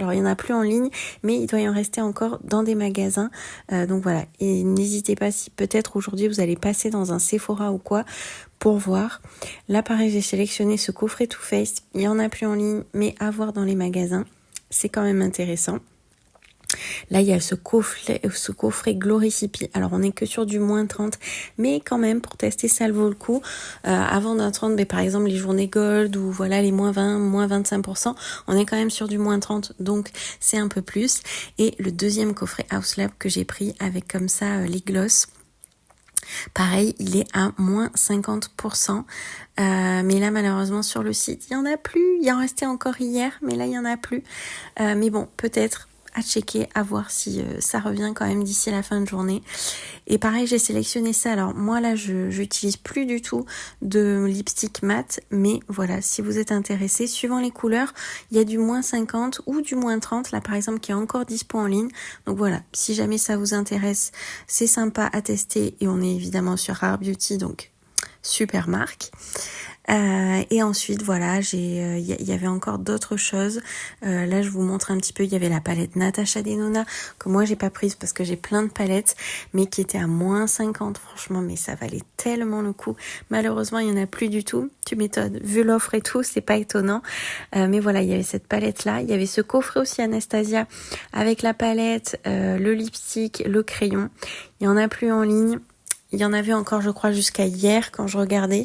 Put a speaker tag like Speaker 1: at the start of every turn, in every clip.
Speaker 1: Alors, il n'y en a plus en ligne, mais il doit y en rester encore dans des magasins. Donc voilà, et n'hésitez pas, si peut-être aujourd'hui vous allez passer dans un Sephora ou quoi, pour voir. Là, pareil, j'ai sélectionné ce coffret Too Faced. Il n'y en a plus en ligne, mais à voir dans les magasins. C'est quand même intéressant. Là, il y a ce coffret Glory Sippy. Alors, on n'est que sur du moins 30, mais quand même, pour tester, ça le vaut le coup. Avant d'attendre, par exemple, les journées gold ou voilà, les moins 20, moins 25%, on est quand même sur du moins 30, donc c'est un peu plus. Et le deuxième coffret House Lab que j'ai pris avec comme ça les gloss. Pareil, il est à moins 50%. Mais là, malheureusement, sur le site, il n'y en a plus. Il y en restait encore hier, mais là, il n'y en a plus. Mais bon, peut-être à checker, à voir si ça revient quand même d'ici la fin de journée. Et pareil, j'ai sélectionné ça. Alors moi là, je n'utilise plus du tout de lipstick mat, mais voilà, si vous êtes intéressé, suivant les couleurs, il y a du moins 50 ou du moins 30, là par exemple, qui est encore dispo en ligne. Donc voilà, si jamais ça vous intéresse, c'est sympa à tester et on est évidemment sur Rare Beauty, donc super marque. Et ensuite voilà, il y avait encore d'autres choses. Là je vous montre un petit peu, il y avait la palette Natasha Denona que moi j'ai pas prise parce que j'ai plein de palettes, mais qui était à moins 50. Franchement, mais ça valait tellement le coup. Malheureusement il y en a plus du tout, tu m'étonnes, vu l'offre et tout, c'est pas étonnant. Mais voilà, il y avait cette palette là, il y avait ce coffret aussi Anastasia avec la palette, le lipstick, le crayon. Il y en a plus en ligne. Il y en avait encore, je crois, jusqu'à hier quand je regardais.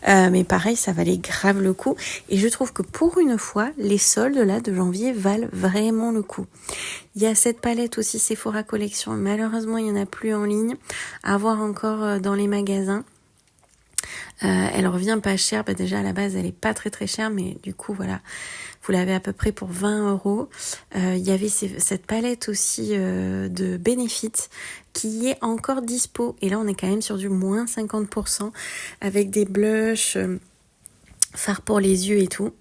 Speaker 1: Mais pareil, ça valait grave le coup. Et je trouve que pour une fois, les soldes là de janvier valent vraiment le coup. Il y a cette palette aussi Sephora Collection. Malheureusement, il n'y en a plus en ligne. À voir encore dans les magasins. Elle revient pas cher. Déjà, à la base, elle est pas très très chère. Mais du coup, voilà, vous l'avez à peu près pour 20 €. Il y avait cette palette aussi de Benefit qui est encore dispo. Et là, on est quand même sur du moins 50% avec des blushs, fards pour les yeux et tout.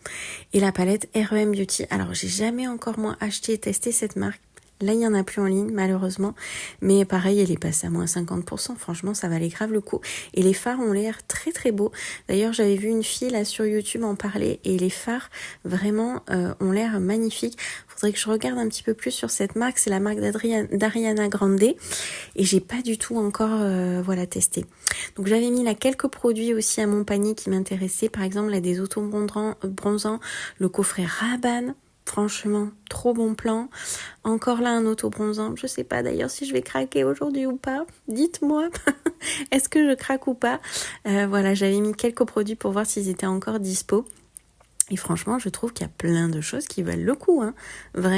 Speaker 1: Et la palette R.E.M. Beauty. Alors, j'ai jamais encore moi acheté et testé cette marque. Là, il n'y en a plus en ligne, malheureusement. Mais pareil, elle est passée à moins 50%. Franchement, ça valait grave le coup. Et les fards ont l'air très, très beaux. D'ailleurs, j'avais vu une fille là sur YouTube en parler. Et les fards, vraiment, ont l'air magnifiques. Faudrait que je regarde un petit peu plus sur cette marque. C'est la marque d'Ariana Grande. Et j'ai pas du tout encore, testé. Donc, j'avais mis là quelques produits aussi à mon panier qui m'intéressaient. Par exemple, là, des auto-bronzants. Le coffret Rabanne. Franchement, trop bon plan. Encore là, un auto-bronzant. Je sais pas d'ailleurs si je vais craquer aujourd'hui ou pas. Dites-moi, est-ce que je craque ou pas? Voilà, j'avais mis quelques produits pour voir s'ils étaient encore dispo. Et franchement, je trouve qu'il y a plein de choses qui valent le coup, hein. Vraiment.